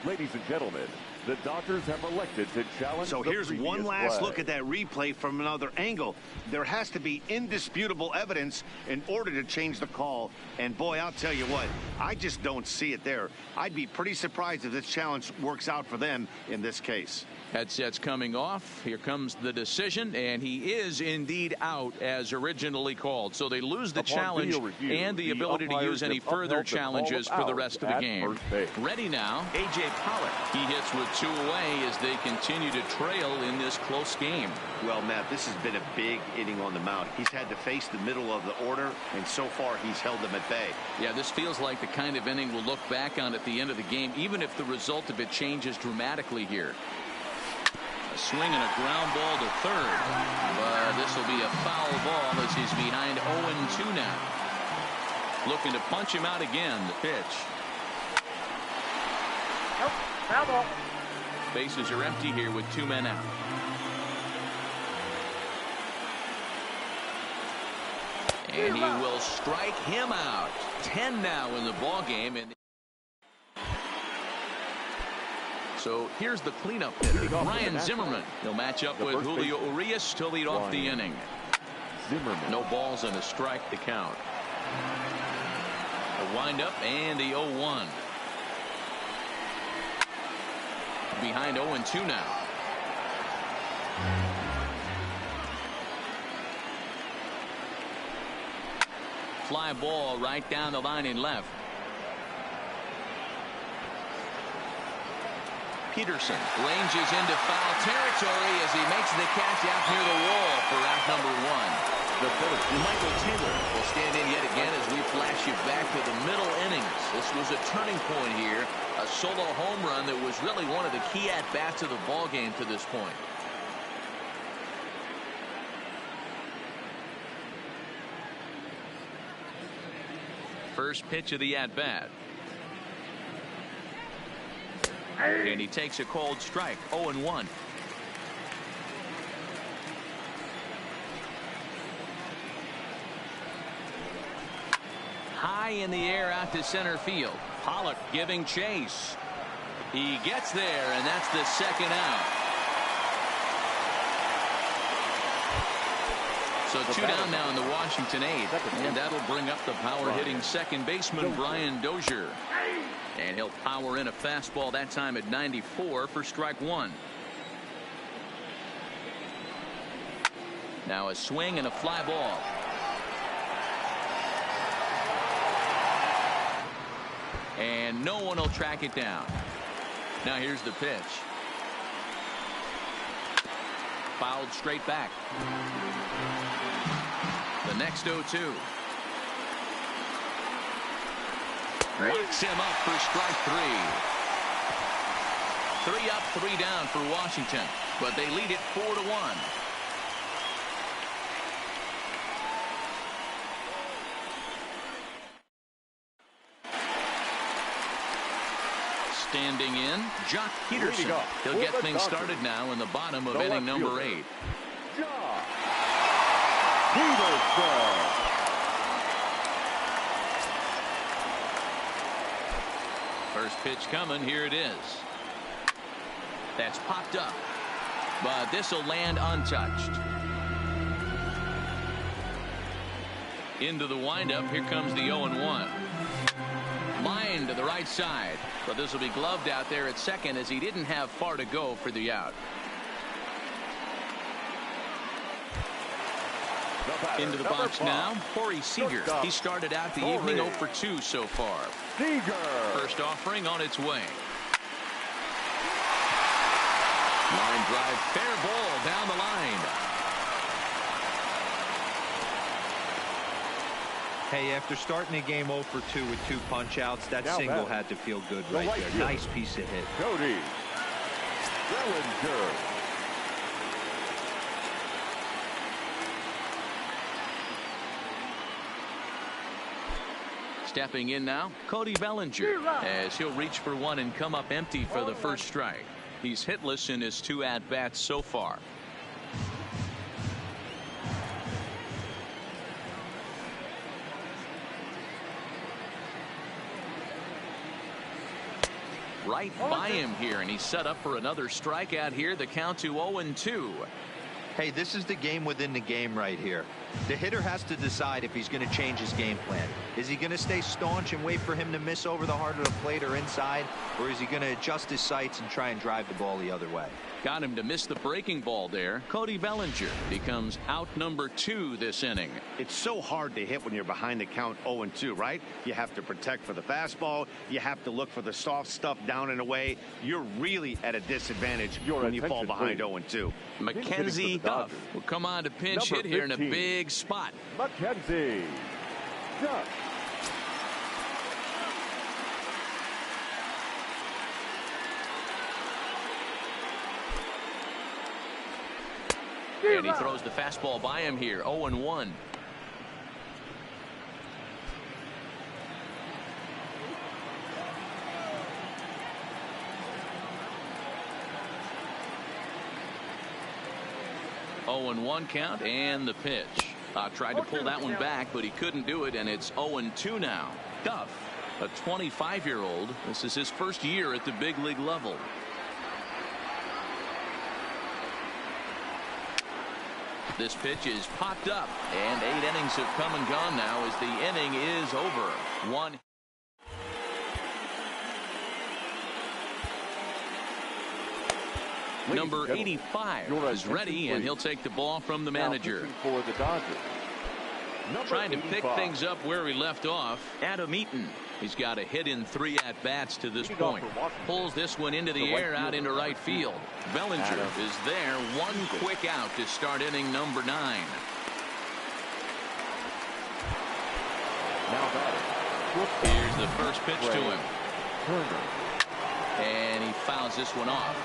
Ladies and gentlemen, the Dodgers have elected to challenge. So here's one last look at that replay from another angle. There has to be indisputable evidence in order to change the call. And boy, I'll tell you what, I just don't see it there. I'd be pretty surprised if this challenge works out for them in this case. Headsets coming off. Here comes the decision, and he is indeed out as originally called. So they lose the challenge and the ability to use any further challenges for the rest of the game. Ready now, A.J. Pollock. He hits with 2 away as they continue to trail in this close game. Well, Matt, this has been a big inning on the mound. He's had to face the middle of the order, and so far he's held them at bay. Yeah, this feels like the kind of inning we'll look back on at the end of the game, even if the result of it changes dramatically here. A swing and a ground ball to third. But this will be a foul ball as he's behind 0-2 now. Looking to punch him out again. The pitch. Nope. Foul ball. Bases are empty here with 2 men out. And he will strike him out. 10 now in the ball game. And so here's the cleanup hitter, Ryan Zimmerman. He'll match up with Julio Urias to lead off the inning. No balls and a strike to count. A windup and the 0-1. Behind 0-2 now. Fly ball right down the line in left. Peterson ranges into foul territory as he makes the catch out near the wall for out number 1. the first. Michael Taylor will stand in yet again as we flash you back to the middle innings. This was a turning point here. A solo home run that was really one of the key at-bats of the ball game to this point. First pitch of the at-bat. And he takes a cold strike. 0-1. High in the air out to center field. Pollock giving chase. He gets there, and that's the second out. So two down now in the Washington 8th, and that'll bring up the power-hitting second baseman Brian Dozier. And he'll power in a fastball that time at 94 for strike one. Now a swing and a fly ball. And no one will track it down. Now here's the pitch. Fouled straight back. The next 0-2. Wakes him up for strike three. 3 up, 3 down for Washington, but they lead it 4-1. Standing in, Jock Peterson. He'll get things started now in the bottom of inning number 8. Jock Peterson. First pitch coming. Here it is. That's popped up, but this will land untouched. Into the windup. Here comes the 0-1. Line to the right side, but this will be gloved out there at second as he didn't have far to go for the out. Into the box now, Corey Seager. He started out the evening 0 for 2 so far. Seager. First offering on its way. Line drive, fair ball down the line. Hey, after starting the game 0 for 2 with 2 punch-outs, that Now single back. had to feel good right right there. fielder. Nice piece of hit. Cody Bellinger. Stepping in now, Cody Bellinger, as he'll reach for one and come up empty for the first strike. He's hitless in his 2 at-bats so far. Right by him here, and he's set up for another strikeout here. The count to 0-2. Hey, this is the game within the game right here. The hitter has to decide if he's going to change his game plan. Is he going to stay staunch and wait for him to miss over the heart of the plate or inside, or is he going to adjust his sights and try and drive the ball the other way? Got him to miss the breaking ball there. Cody Bellinger becomes out number 2 this inning. It's so hard to hit when you're behind the count 0-2, right? You have to protect for the fastball. You have to look for the soft stuff down and away. You're really at a disadvantage when you fall behind 0-2. Mackenzie Duff will come on to pinch Number hit here in a 15. big spot. Mackenzie Duff. And he throws the fastball by him here. 0-1. One count and the pitch. Tried to pull that one back, but he couldn't do it, and it's 0-2 now. Duff, a 25-year-old. This is his first year at the big league level. This pitch is popped up, and 8 innings have come and gone now as the inning is over. 1. Number 85 is ready, and he'll take the ball from the manager. For the Dodgers. Trying to pick things up where he left off. Adam Eaton. He's got a hit in 3 at-bats to this point. Pulls this one into the air out into right field. Bellinger is there. 1 quick out to start inning number 9. Now batting. Here's the first pitch to him. Turner. And he fouls this one off.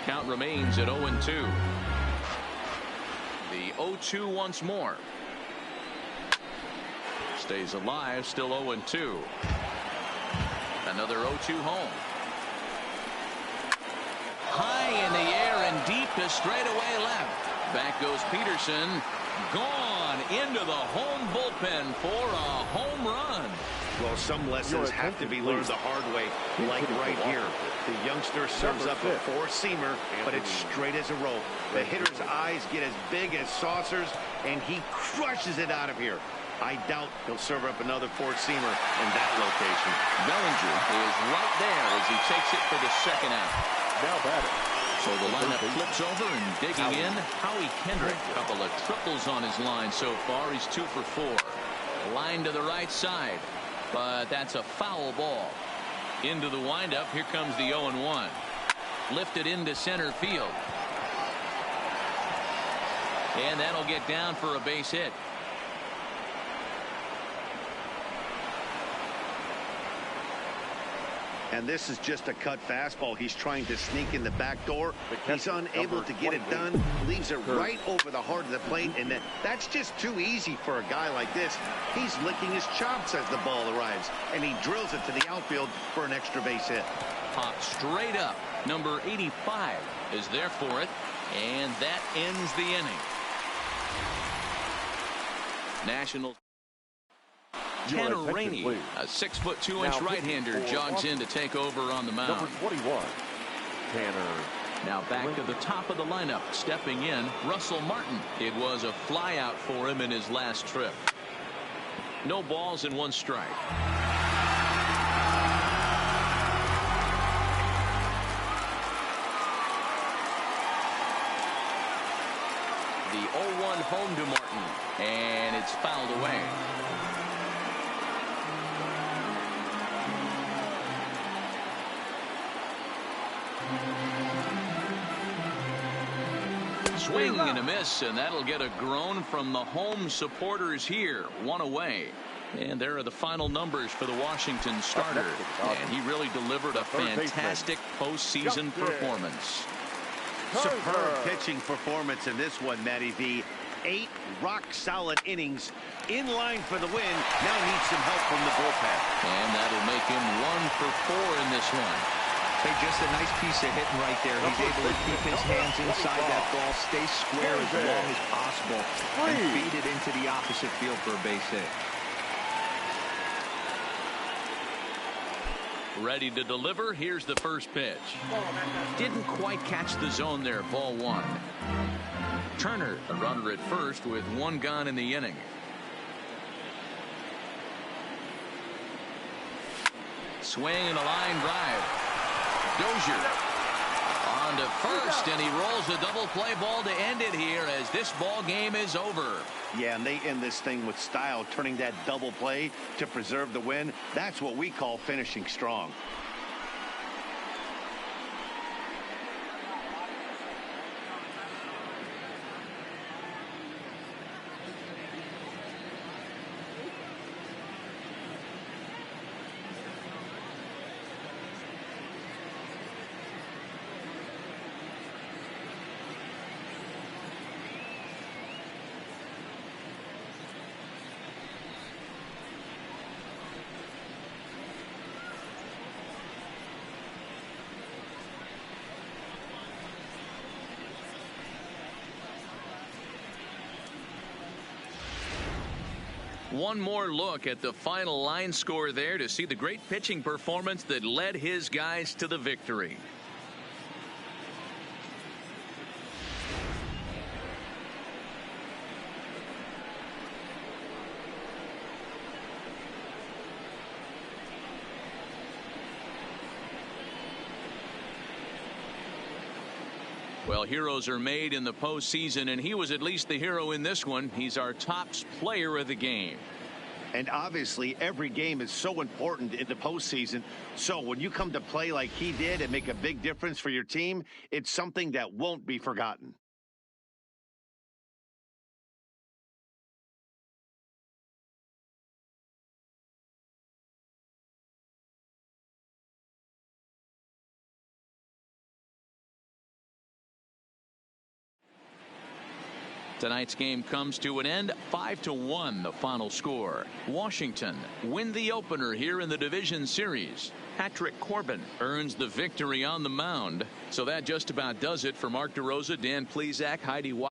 Count remains at 0-2. The 0-2 once more. Stays alive, still 0-2. Another 0-2 home. High in the air and deep to straightaway left. Back goes Peterson. Gone into the home bullpen for a home run. Well, some lessons have to be learned the hard way, like right here. The youngster serves up a four-seamer, but it's straight as a rope. The hitter's eyes get as big as saucers, and he crushes it out of here. I doubt he'll serve up another four-seamer in that location. Bellinger is right there as he takes it for the second out. Now batting. So the lineup flips over and digging in. Howie Kendrick, a couple of triples on his line so far. He's 2 for 4. Line to the right side, but that's a foul ball. Into the windup. Here comes the 0-1. Lifted into center field. And that'll get down for a base hit. And this is just a cut fastball. He's trying to sneak in the back door. He's unable to get it done. Leaves it right over the heart of the plate. And that's just too easy for a guy like this. He's licking his chops as the ball arrives. And he drills it to the outfield for an extra base hit. Popped straight up. Number 85 is there for it. And that ends the inning. Nationals. Tanner Rainey, a 6'2" right-hander, jogs in to take over on the mound. Number 21, Tanner. Now back to the top of the lineup, stepping in, Russell Martin. It was a flyout for him in his last trip. No balls and 1 strike. The 0-1 home to Martin, and it's fouled away. Swing and a miss, and that'll get a groan from the home supporters here. 1 away. And there are the final numbers for the Washington starter. And he really delivered a fantastic postseason performance. Superb pitching performance in this one, Matty V. 8 rock-solid innings in line for the win. Now needs some help from the bullpen. And that'll make him 1 for 4 in this one. Hey, just a nice piece of hitting right there. He's able to keep his hands inside that ball, stay square as long as possible, and feed it into the opposite field for a base hit. Ready to deliver. Here's the first pitch. Didn't quite catch the zone there. Ball 1. Turner, a runner at first with 1 gone in the inning. Swing and a line drive. Dozier on to first, and he rolls a double play ball to end it here as this ball game is over. Yeah, and they end this thing with style, turning that double play to preserve the win. That's what we call finishing strong. One more look at the final line score there to see the great pitching performance that led his guys to the victory. Well, heroes are made in the postseason, and he was at least the hero in this one. He's our top player of the game. And obviously, every game is so important in the postseason. So when you come to play like he did and make a big difference for your team, it's something that won't be forgotten. Tonight's game comes to an end 5-1 the final score. Washington win the opener here in the division series. Patrick Corbin earns the victory on the mound. So that just about does it for Mark DeRosa, Dan Plesac, Heidi White.